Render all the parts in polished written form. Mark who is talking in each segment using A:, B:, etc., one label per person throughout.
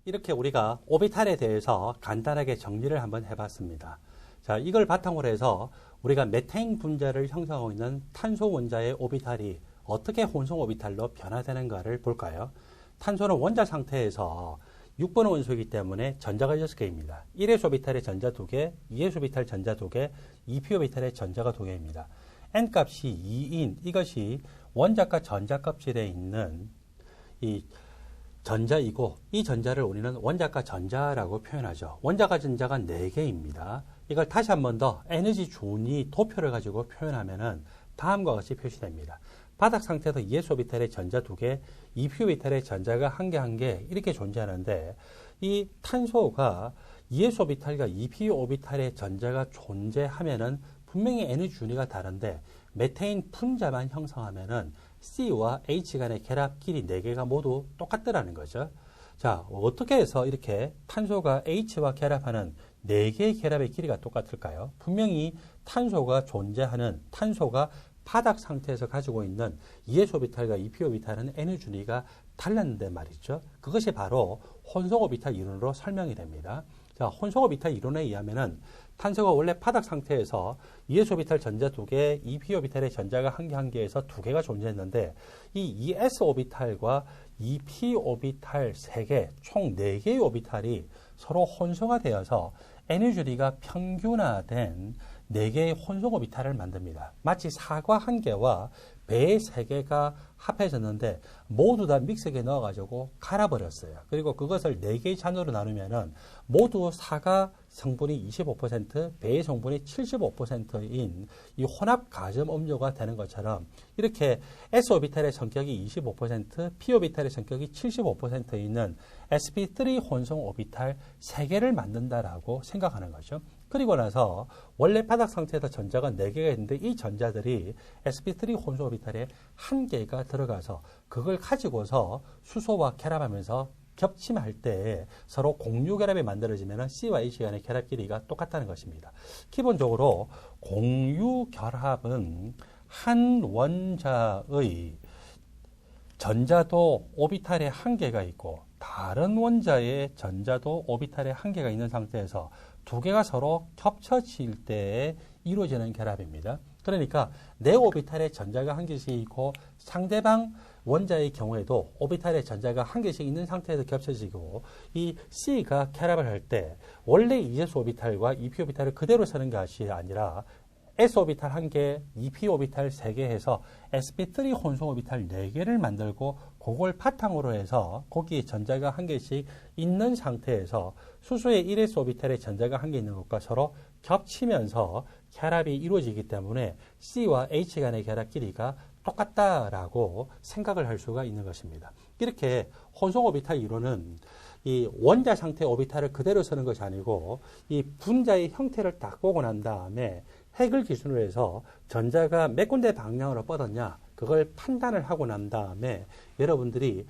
A: 이렇게 우리가 오비탈에 대해서 간단하게 정리를 한번 해봤습니다. 자, 이걸 바탕으로 해서 우리가 메테인 분자를 형성하고 있는 탄소 원자의 오비탈이 어떻게 혼성 오비탈로 변화되는가를 볼까요? 탄소는 원자 상태에서 6번 원소이기 때문에 전자가 6개입니다. 1s 오비탈의 전자 2개, 2s 오비탈 전자 2개, 2p 오비탈의 전자가 2개입니다. n값이 2인 이것이 원자과 전자 껍질에 있는 이 전자이고, 이 전자를 우리는 원자과 전자라고 표현하죠. 원자과 전자가 4개입니다. 이걸 다시 한 번 더 에너지 준위 도표를 가지고 표현하면은 다음과 같이 표시됩니다. 바닥 상태에서 2s 오비탈의 전자 2개, 2p 오비탈의 전자가 1개, 1개 이렇게 존재하는데, 이 탄소가 2s 오비탈과 2p 오비탈의 전자가 존재하면은 분명히 에너지 준위가 다른데, 메테인 분자만 형성하면은 C와 H 간의 결합 길이 4개가 모두 똑같더라는 거죠. 자, 어떻게 해서 이렇게 탄소가 H와 결합하는 4개의 결합의 길이가 똑같을까요? 분명히 탄소가 바닥 상태에서 가지고 있는 2s 오비탈과 2p 오비탈은 에너지 준위가 달랐는데 말이죠. 그것이 바로 혼성 오비탈 이론으로 설명이 됩니다. 자, 혼성 오비탈 이론에 의하면은 탄소가 원래 바닥 상태에서 2s 오비탈 전자 2개, 2p 오비탈의 전자가 1개, 1개에서 2개가 존재했는데, 이 2s 오비탈과 2p 오비탈 3개, 총 4개의 오비탈이 서로 혼성화 되어서 에너지 준위가 평균화된 4개의 혼성 오비탈을 만듭니다. 마치 사과 1개와 배 3개가 합해졌는데 모두 다 믹서기에 넣어가지고 갈아버렸어요. 그리고 그것을 4개의 잔으로 나누면은 모두 사과 성분이 25%, 배의 성분이 75%인 이 혼합 가점 음료가 되는 것처럼, 이렇게 S오비탈의 성격이 25%, P오비탈의 성격이 75% 있는 sp3 혼성 오비탈 3개를 만든다라고 생각하는 거죠. 그리고 나서 원래 바닥 상태에서 전자가 4개가 있는데, 이 전자들이 sp3 혼성 오비탈에 1개가 들어가서 그걸 가지고서 수소와 결합하면서 겹침할 때 서로 공유 결합이 만들어지면 C와 H 간의 결합 길이가 똑같다는 것입니다. 기본적으로 공유 결합은 한 원자의 전자도 오비탈에 1개가 있고 다른 원자의 전자도 오비탈에 1개가 있는 상태에서 2개가 서로 겹쳐질 때 이루어지는 결합입니다. 그러니까 내 오비탈에 전자가 1개씩 있고 상대방 원자의 경우에도 오비탈에 전자가 1개씩 있는 상태에서 겹쳐지고, 이 C가 결합을 할 때 원래 2s 오비탈과 2p 오비탈을 그대로 쓰는 것이 아니라 s 오비탈 1개, 2p 오비탈 3개 해서 sp3 혼성 오비탈 4개를 만들고, 그걸 바탕으로 해서 거기에 전자가 1개씩 있는 상태에서 수소의 1s 오비탈에 전자가 1개 있는 것과 서로 겹치면서 결합이 이루어지기 때문에 C와 H 간의 결합 길이가 똑같다라고 생각을 할 수가 있는 것입니다. 이렇게 혼성 오비탈 이론은 이 원자 상태 오비탈을 그대로 쓰는 것이 아니고, 이 분자의 형태를 딱 보고 난 다음에 핵을 기준으로 해서 전자가 몇 군데 방향으로 뻗었냐, 그걸 판단을 하고 난 다음에 여러분들이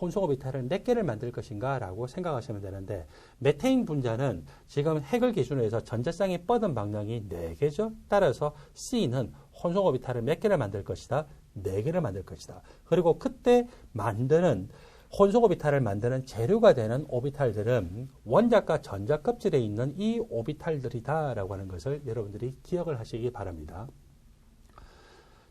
A: 혼성 오비탈을 몇 개를 만들 것인가 라고 생각하시면 되는데, 메테인 분자는 지금 핵을 기준으로 해서 전자쌍이 뻗은 방향이 4개죠. 따라서 C는 혼성 오비탈을 몇 개를 만들 것이다? 4개를 만들 것이다. 그리고 그때 만드는 혼성 오비탈을 만드는 재료가 되는 오비탈들은 원자과 전자 껍질에 있는 이 오비탈들이다라고 하는 것을 여러분들이 기억을 하시기 바랍니다.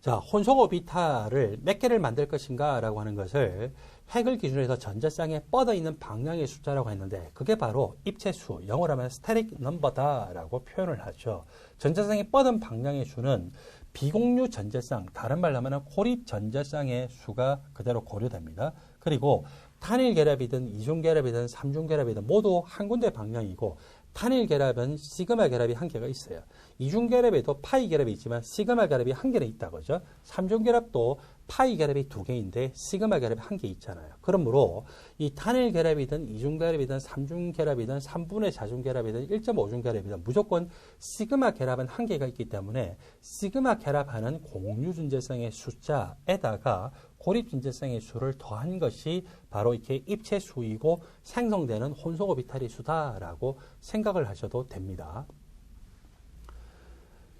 A: 자, 혼성 오비탈을 몇 개를 만들 것인가 라고 하는 것을 핵을 기준으로 해서 전자쌍에 뻗어 있는 방향의 숫자라고 했는데, 그게 바로 입체수, 영어로 하면 스태틱 넘버다라고 표현을 하죠. 전자쌍이 뻗은 방향의 수는 비공유 전자쌍, 다른 말로 하면 고립 전자쌍의 수가 그대로 고려됩니다. 그리고 단일 결합이든 이중 결합이든 삼중 결합이든 모두 한 군데 방향이고, 단일 결합은 시그마 결합이 1개가 있어요. 이중 결합에도 파이 결합이 있지만 시그마 결합이 1개는 있다고 하죠. 삼중 결합도 파이 결합이 2개인데 시그마 결합이 1개 있잖아요. 그러므로 이 단일 결합이든 이중 결합이든 삼중 결합이든 3분의 4중 결합이든 1.5중 결합이든 무조건 시그마 결합은 1개가 있기 때문에 시그마 결합하는 공유 존재성의 숫자에다가 고립 존재성의 수를 더한 것이 바로 이렇게 입체 수이고 생성되는 혼성 오비탈의 수다라고 생각을 하셔도 됩니다.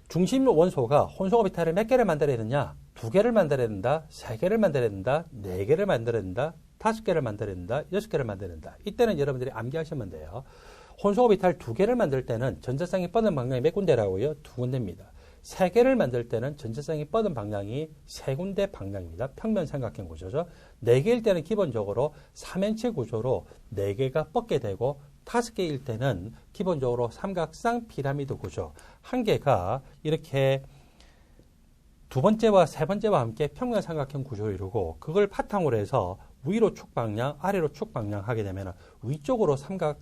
A: 중심 원소가 혼성 오비탈을 몇 개를 만들어야 되냐? 2개를 만들어야 된다, 3개를 만들어야 된다, 4개를 만들어야 된다, 5개를 만들어야 된다, 6개를 만들어야 된다. 이때는 여러분들이 암기하시면 돼요. 혼소오비탈 2개를 만들 때는 전자쌍이 뻗은 방향이 몇 군데라고요? 2군데입니다. 3개를 만들 때는 전자쌍이 뻗은 방향이 3군데 방향입니다. 평면 삼각형 구조죠. 4개일 때는 기본적으로 3행체 구조로 4개가 뻗게 되고 5개일 때는 기본적으로 삼각쌍 피라미드 구조. 한 개가 이렇게 두 번째와 세 번째와 함께 평면 삼각형 구조를 이루고 그걸 바탕으로 해서 위로 축 방향, 아래로 축 방향 하게 되면 위쪽으로 삼각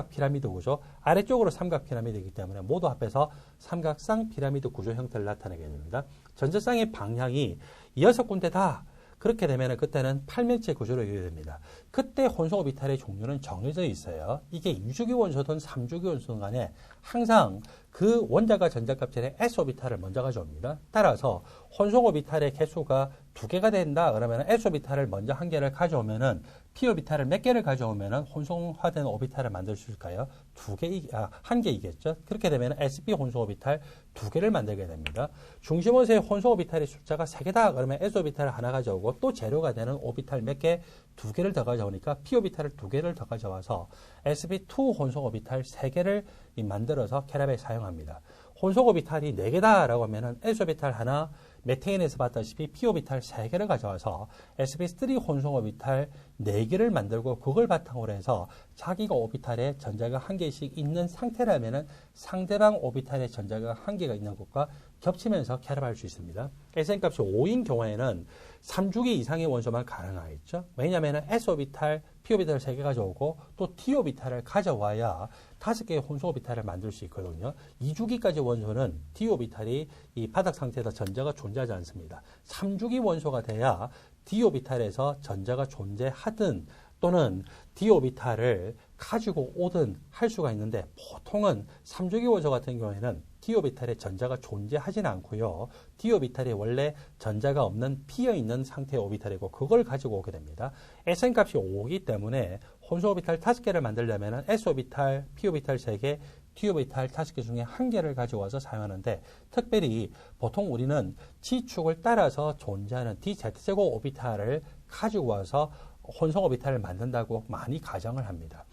A: 피라미드 구조, 아래쪽으로 삼각 피라미드이기 때문에 모두 합해서 삼각쌍 피라미드 구조 형태를 나타내게 됩니다. 전자쌍의 방향이 6군데다 그렇게 되면 그때는 팔면체 구조로 이루어집니다. 그때 혼소오비탈의 종류는 정해져 있어요. 이게 2주기 원소든 3주기 원소든 간에 항상 그 원자가 전자값들의 S오비탈을 먼저 가져옵니다. 따라서 혼소오비탈의 개수가 2개가 된다 그러면 S오비탈을 먼저 1개를 가져오면은 P오비탈을 몇 개를 가져오면은 혼성화된 오비탈을 만들 수 있을까요? 1개이겠죠. 그렇게 되면 SP 혼소오비탈 2개를 만들게 됩니다. 중심원소의 혼소오비탈의 숫자가 3개다 그러면 S오비탈을 하나 가져오고 또 재료가 되는 오비탈 몇 개? 2개를 더 가져오니까 P오비탈을 2개를 더 가져와서 sp2 혼성오비탈 3개를 만들어서 캐랍에 사용합니다. 혼성오비탈이 4개다라고 하면은 S오비탈 하나, 메테인에서 봤다시피 P오비탈 3개를 가져와서 sp3 혼성오비탈 4개를 만들고 그걸 바탕으로 해서 자기가 오비탈에 전자가 1개씩 있는 상태라면은 상대방 오비탈에 전자가 1개가 있는 것과 겹치면서 캐랍할 수 있습니다. SN값이 5인 경우에는 3주기 이상의 원소만 가능하겠죠. 왜냐하면 S오비탈, P오비탈을 3개 가져오고 또 T오비탈을 가져와야 5개의 혼소오비탈을 만들 수 있거든요. 2주기까지 원소는 D오비탈이 이 바닥 상태에서 전자가 존재하지 않습니다. 3주기 원소가 돼야 D오비탈에서 전자가 존재하든 또는 D오비탈을 가지고 오든 할 수가 있는데 보통은 3주기 원소 같은 경우에는 D오비탈에 전자가 존재하지는 않고요. D오비탈이 원래 전자가 없는 비어있는 상태의 오비탈이고 그걸 가지고 오게 됩니다. SN값이 5이기 때문에 혼소오비탈 5개를 만들려면 S오비탈, P오비탈 3개, D오비탈 5개 중에 1개를 가져와서 사용하는데 특별히 보통 우리는 G축을 따라서 존재하는 DZ제곱 오비탈을 가지고 와서 혼성오비탈을 만든다고 많이 가정을 합니다.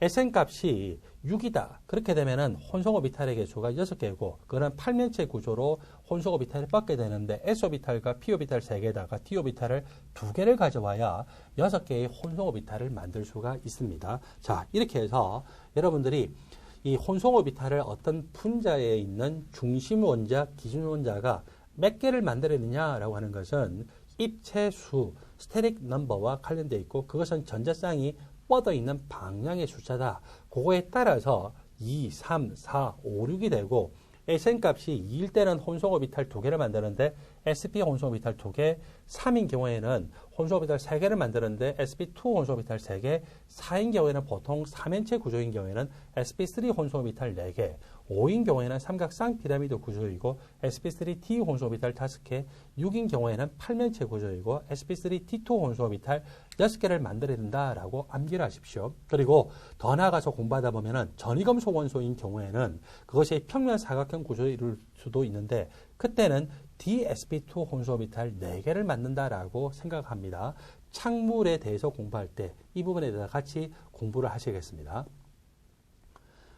A: SN값이 6이다. 그렇게 되면은 혼성오비탈의 개수가 6개고 그런 팔면체 구조로 혼성오비탈을 뻗게 되는데 S오비탈과 P오비탈 3개에다가 D오비탈을 2개를 가져와야 6개의 혼성오비탈을 만들 수가 있습니다. 자, 이렇게 해서 여러분들이 이 혼성오비탈을 어떤 분자에 있는 중심원자, 기준원자가 몇 개를 만들어내냐라고 하는 것은 입체수, 스테릭 넘버와 관련되어 있고 그것은 전자쌍이 뻗어 있는 방향의 숫자다. 그거에 따라서 2, 3, 4, 5, 6이 되고 SN값이 2일 때는 혼성오비탈 2개를 만드는데 SP 혼성오비탈 2개, 3인 경우에는 혼성오비탈 3개를 만드는데 SP2 혼성오비탈 3개, 4인 경우에는 보통 3행체 구조인 경우에는 SP3 혼성오비탈 4개, 5인 경우에는 삼각쌍 피라미드 구조이고 SP3T 혼성오비탈 5개, 6인 경우에는 팔면체 구조이고 SP3T2 혼성오비탈 6개를 만들어야 된다라고 암기를 하십시오. 그리고 더 나아가서 공부하다 보면은 전이금속 원소인 경우에는 그것이 평면 사각형 구조를 이룰 수도 있는데 그때는 DSP2 혼소오비탈 4개를 만든다라고 생각합니다. 착물에 대해서 공부할 때 이 부분에 대해서 같이 공부를 하시겠습니다.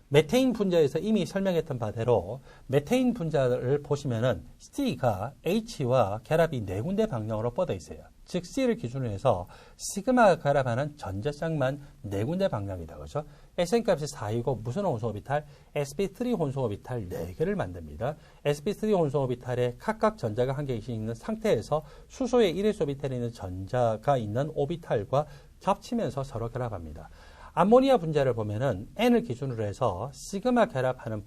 A: 메테인 분자에서 이미 설명했던 바대로 메테인 분자를 보시면은 C가 H와 결합이 4군데 방향으로 뻗어 있어요. 즉 C를 기준으로 해서 시그마가 결합하는 전자쌍만 4군데 방향이다. 그렇죠? SN값이 4이고 무슨 혼소오비탈? sp3 혼소오비탈 4개를 만듭니다. sp3 혼소오비탈에 각각 전자가 1개씩 있는 상태에서 수소의 1s 오비탈에 있는 전자가 있는 오비탈과 겹치면서 서로 결합합니다. 암모니아 분자를 보면은 N을 기준으로 해서 시그마 결합하는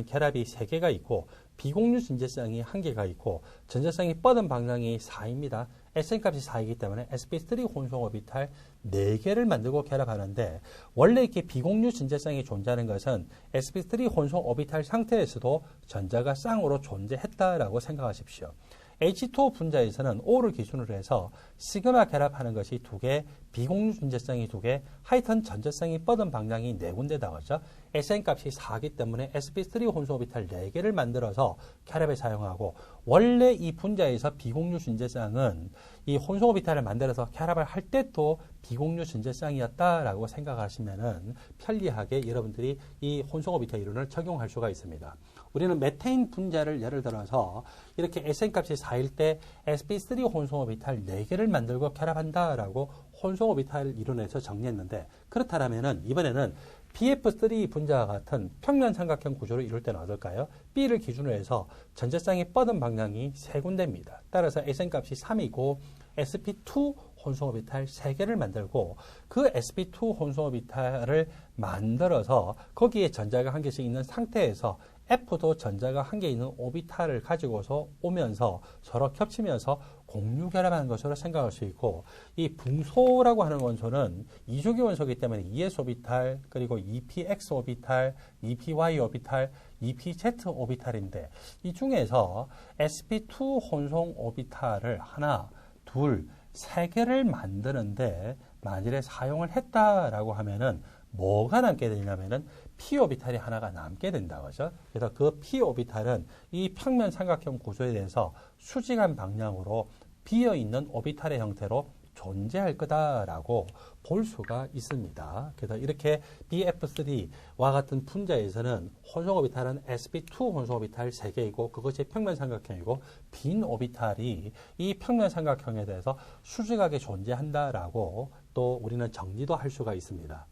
A: 결합이 3개가 있고 비공유 전자쌍이 1개가 있고 전자쌍이 뻗은 방향이 4입니다. SN값이 4이기 때문에 sp3 혼성오비탈 4개를 만들고 결합하는데 원래 이렇게 비공유 전자쌍이 존재하는 것은 sp3 혼성오비탈 상태에서도 전자가 쌍으로 존재했다라고 생각하십시오. H2O 분자에서는 O를 기준으로 해서 시그마 결합하는 것이 2개, 비공유 전자쌍이 2개, 하여튼 전자쌍이 뻗은 방향이 4군데 나오죠. SN 값이 4기 때문에 sp3 혼소 오비탈 4개를 만들어서 혈압에 사용하고, 원래 이 분자에서 비공유 준재쌍은 이 혼소 오비탈을 만들어서 혈압을 할 때도 비공유 준재쌍이었다라고 생각하시면은 편리하게 여러분들이 이 혼소 오비탈 이론을 적용할 수가 있습니다. 우리는 메테인 분자를 예를 들어서 이렇게 SN 값이 4일 때 sp3 혼소 오비탈 4개를 만들고 혈압한다라고 혼소 오비탈 이론에서 정리했는데, 그렇다면은 이번에는 BF3 분자와 같은 평면 삼각형 구조를 이룰 때는 어떨까요? B를 기준으로 해서 전재쌍이 뻗은 방향이 3군데입니다. 따라서 SN 값이 3이고 sp2 혼소 오비탈 3개를 만들고, 그 sp2 혼소 오비탈을 만들어서 거기에 전자가 한 개씩 있는 상태에서 F도 전자가 한 개 있는 오비탈을 가지고서 오면서 서로 겹치면서 공유 결합하는 것으로 생각할 수 있고, 이 붕소라고 하는 원소는 이주기 원소이기 때문에 ES 오비탈, 그리고 EPX 오비탈, EPY 오비탈, EPZ 오비탈인데, 이 중에서 sp2 혼성 오비탈을 하나, 둘, 세 개를 만드는데 만일에 사용을 했다라고 하면은 뭐가 남게 되냐면은 p 오비탈이 하나가 남게 된다, 그죠? 그래서 그 p 오비탈은 이 평면 삼각형 구조에 대해서 수직한 방향으로 비어 있는 오비탈의 형태로 존재할 거다라고 볼 수가 있습니다. 그래서 이렇게 BF3와 같은 분자에서는 혼성 오비탈은 sp2 혼성 오비탈 3개이고 그것이 평면 삼각형이고, 빈 오비탈이 이 평면 삼각형에 대해서 수직하게 존재한다라고 또 우리는 정리도 할 수가 있습니다.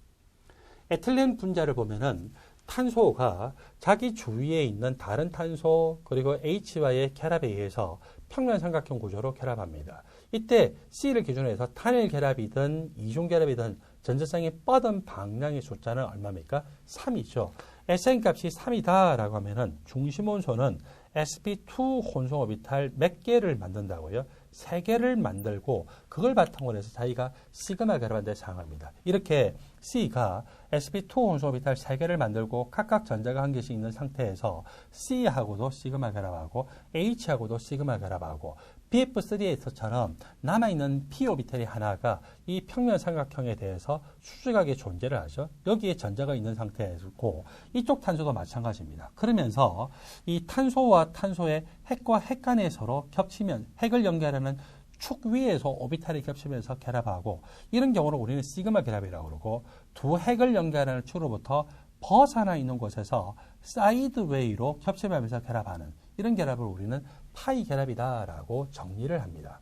A: 에틸렌 분자를 보면은 탄소가 자기 주위에 있는 다른 탄소 그리고 H와의 결합에 의해서 평면 삼각형 구조로 결합합니다. 이때 C를 기준으로 해서 탄일 결합이든 이중 결합이든 전재쌍이 뻗은 방향의 숫자는 얼마입니까? 3이죠. SN 값이 3이다라고 하면은 중심 원소는 sp2 혼성 오비탈 몇 개를 만든다고요? 3개를 만들고 그걸 바탕으로 해서 자기가 시그마 결합한 데 사용합니다. 이렇게 C가 sp2 혼성 오비탈 3개를 만들고 각각 전자가 한 개씩 있는 상태에서 C하고도 시그마 결합하고 H하고도 시그마 결합하고, BF3에서처럼 남아있는 P 오비탈이 하나가 이 평면 삼각형에 대해서 수직하게 존재를 하죠. 여기에 전자가 있는 상태이고, 이쪽 탄소도 마찬가지입니다. 그러면서 이 탄소와 탄소의 핵과 핵 간에 서로 겹치면 핵을 연결하는 축 위에서 오비탈이 겹치면서 결합하고, 이런 경우를 우리는 시그마 결합이라고 그러고, 두 핵을 연결하는 축으로부터 벗어나 있는 곳에서 사이드웨이로 겹쳐가면서 결합하는 이런 결합을 우리는 파이 결합이다라고 정리를 합니다.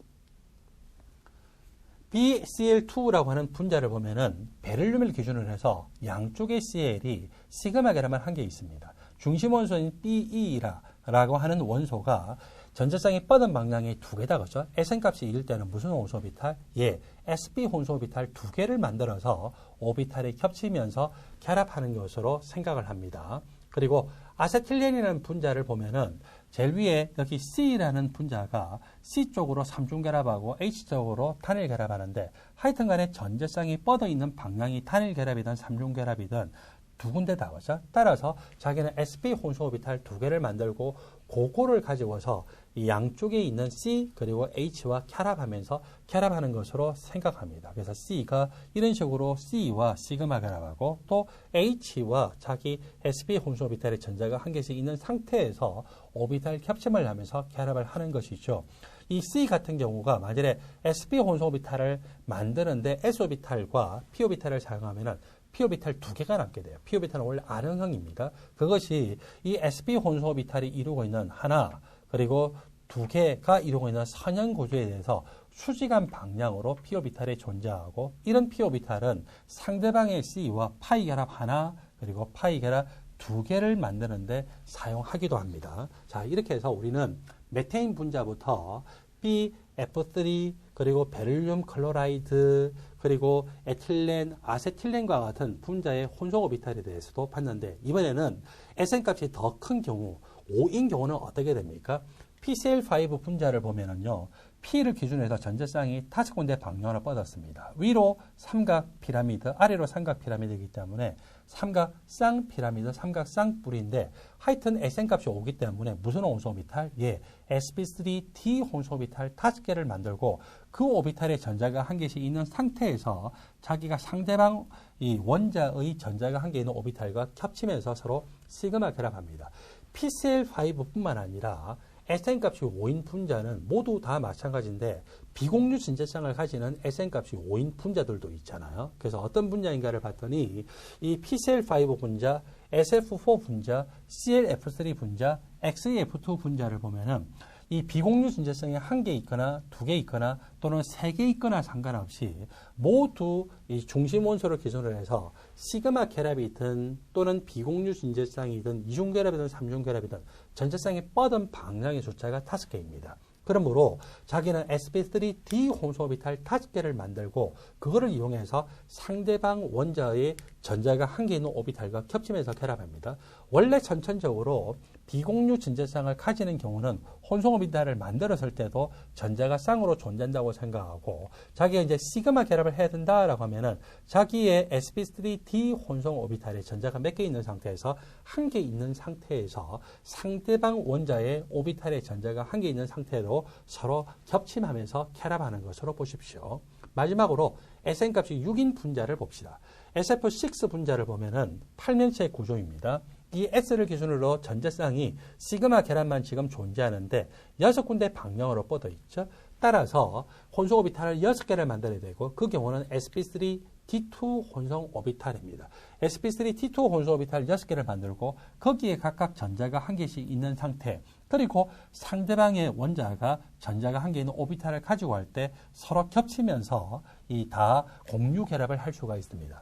A: BCl2라고 하는 분자를 보면은 베릴륨을 기준으로 해서 양쪽의 Cl이 시그마 결합만 한 개 있습니다. 중심 원소인 BE라고 하는 원소가 전재쌍이 뻗은 방향이 2개다, 그렇죠? SN 값이 2일 때는 무슨 혼소 오비탈? 예, sp 혼소 오비탈 2개를 만들어서 오비탈이 겹치면서 결합하는 것으로 생각을 합니다. 그리고 아세틸렌이라는 분자를 보면은 제일 위에 여기 C라는 분자가 C 쪽으로 삼중 결합하고 H 쪽으로 탄일 결합하는데, 하여튼 간에 전재쌍이 뻗어 있는 방향이 탄일 결합이든 삼중 결합이든 두 군데다, 그렇죠? 따라서 자기는 sp 혼소 오비탈 2개를 만들고 그거를 가지고서 이 양쪽에 있는 C 그리고 H와 결합하는 것으로 생각합니다. 그래서 C가 이런 식으로 C와 시그마 결합하고, 또 H와 자기 sp 혼소 오비탈의 전자가 한 개씩 있는 상태에서 오비탈 겹침을 하면서 결합을 하는 것이죠. 이 C 같은 경우가 만약에 sp 혼소 오비탈을 만드는데 s 오비탈과 p 오비탈을 사용하면은 p 오비탈 2개가 남게 돼요. p 오비탈은 원래 R형입니다. 그것이 이 sp 혼소 오비탈이 이루고 있는 하나 그리고 2개가 이루고 있는 선형 구조에 대해서 수직한 방향으로 p 오비탈이 존재하고, 이런 p 오비탈은 상대방의 C와 파이 결합 하나 그리고 파이 결합 2개를 만드는데 사용하기도 합니다. 자, 이렇게 해서 우리는 메테인 분자부터 BF3 그리고 베릴륨 클로라이드 그리고 에틸렌, 아세틸렌과 같은 분자의 혼성 오비탈에 대해서도 봤는데, 이번에는 SN 값이 더 큰 경우 5인 경우는 어떻게 됩니까? PCl5 분자를 보면은요, P를 기준으로 해서 전자쌍이 5군데 방향으로 뻗었습니다. 위로 삼각 피라미드, 아래로 삼각 피라미드이기 때문에 삼각쌍 피라미드, 삼각쌍 뿔인데 하여튼 SN값이 오기 때문에 무슨 혼소오비탈? 예, sp3d 혼소오비탈 5개를 만들고 그 오비탈에 전자가 1개씩 있는 상태에서 자기가 상대방 이 원자의 전자가 1개 있는 오비탈과 겹치면서 서로 시그마 결합합니다. PCl5뿐만 아니라 SN값이 5인 분자는 모두 다 마찬가지인데 비공유 진재쌍을 가지는 SN값이 5인 분자들도 있잖아요. 그래서 어떤 분자인가를 봤더니 이 PCl5 분자, SF4 분자, ClF3 분자, XeF2 분자를 보면은 이 비공유 진재성이 1개 있거나 2개 있거나 또는 3개 있거나 상관없이 모두 이 중심 원소를 기준으로 해서 시그마 결합이든 또는 비공유 진재쌍이든 이중 결합이든 삼중 결합이든 전자쌍이 뻗은 방향의 숫자가 5개입니다. 그러므로 자기는 sp3d 혼소오비탈 5개를 만들고 그거를 이용해서 상대방 원자의 전자가 1개 있는 오비탈과 겹치면서 결합합니다. 원래 선천적으로 비공유 진재쌍을 가지는 경우는 혼성 오비탈을 만들었을 때도 전자가 쌍으로 존재한다고 생각하고 자기가 이제 시그마 결합을 해야 된다라고 하면은 자기의 sp3d 혼성 오비탈에 전자가 몇 개 있는 상태에서 1개 있는 상태에서 상대방 원자의 오비탈의 전자가 1개 있는 상태로 서로 겹침하면서 결합하는 것으로 보십시오. 마지막으로 SN값이 6인 분자를 봅시다. SF6 분자를 보면은 8면체 구조입니다. 이 S를 기준으로 전자쌍이 시그마 결합만 지금 존재하는데 6군데 방향으로 뻗어 있죠. 따라서 혼성 오비탈을 6개를 만들어야 되고 그 경우는 sp3d2 혼성 오비탈입니다. sp3d2 혼성 오비탈 6개를 만들고 거기에 각각 전자가 1개씩 있는 상태 그리고 상대방의 원자가 전자가 1개 있는 오비탈을 가지고 할 때 서로 겹치면서 이 다 공유 결합을 할 수가 있습니다.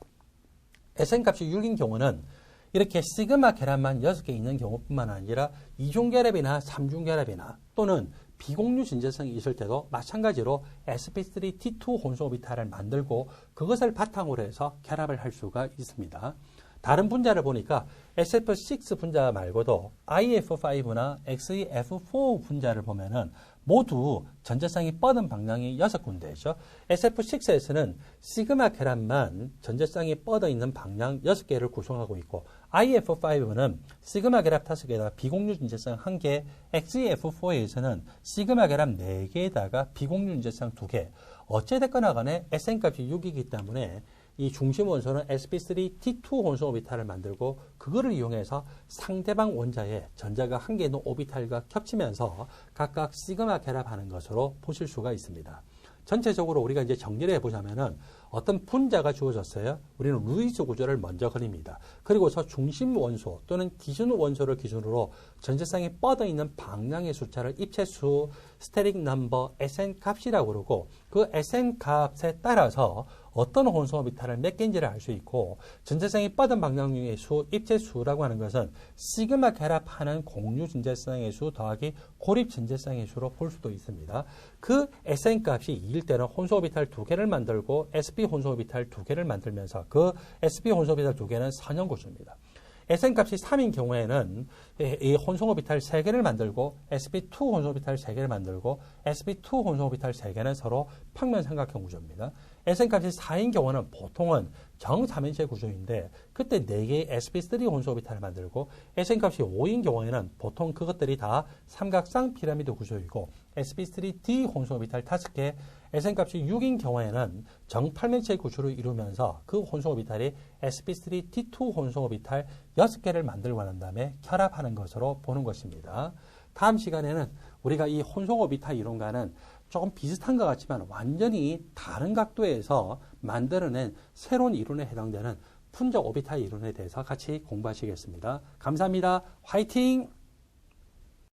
A: SN값이 6인 경우는 이렇게 시그마 결합만 6개 있는 경우뿐만 아니라 이중 결합이나 삼중 결합이나 또는 비공유 진재성이 있을 때도 마찬가지로 sp3d2 혼성 오비탈을 만들고 그것을 바탕으로 해서 결합을 할 수가 있습니다. 다른 분자를 보니까 SF6 분자 말고도 IF5나 XeF4 분자를 보면은 모두 전자쌍이 뻗은 방향이 6군데죠. SF6에서는 시그마 결합만 전자쌍이 뻗어 있는 방향 6개를 구성하고 있고 IF5는 시그마 결합 5개에다가 비공유 진재성 1개, XeF4에서는 시그마 결합 4개에다가 비공유 진재성 2개. 어찌됐거나 간에 SN값이 6이기 때문에 이 중심 원소는 sp3d2 혼성 오비탈을 만들고 그거를 이용해서 상대방 원자의 전자가 1개 있는 오비탈과 겹치면서 각각 시그마 결합하는 것으로 보실 수가 있습니다. 전체적으로 우리가 이제 정리를 해보자면은 어떤 분자가 주어졌어요. 우리는 루이스 구조를 먼저 그립니다. 그리고서 중심 원소 또는 기준 원소를 기준으로 전자쌍이 뻗어 있는 방향의 숫자를 입체수, 스테릭 넘버, SN 값이라고 그러고 그 SN 값에 따라서 어떤 혼성 오비탈을 몇 개인지를 알 수 있고 전자쌍이 뻗은 방향의 수, 입체수라고 하는 것은 시그마 결합하는 공유 전자쌍의 수 더하기 고립 전자쌍의 수로 볼 수도 있습니다. 그 SN 값이 2일 때는 혼성 오비탈 2개를 만들고 SP 혼성 오비탈 2개를 만들면서 그 SP 혼성 오비탈 2개는 선형 구조입니다. SN 값이 3인 경우에는 이 혼성 오비탈 3개를 만들고 sp2 혼성 오비탈 3개를 만들고 sp2 혼성 오비탈 3개는 서로 평면 삼각형 구조입니다. SN 값이 4인 경우는 보통은 정삼면체 구조인데 그때 4개의 sp3 혼성 오비탈을 만들고 SN 값이 5인 경우에는 보통 그것들이 다 삼각쌍 피라미드 구조이고 sp3d 혼성 오비탈 5개, SN 값이 6인 경우에는 정팔면체 구조를 이루면서 그 혼성 오비탈이 sp3d2 혼성 오비탈 6개를 만들고 난 다음에 결합하는 것으로 보는 것입니다. 다음 시간에는 우리가 이 혼성 오비탈 이론과는 조금 비슷한 것 같지만 완전히 다른 각도에서 만들어낸 새로운 이론에 해당되는 분자 오비탈 이론에 대해서 같이 공부하시겠습니다. 감사합니다. 화이팅!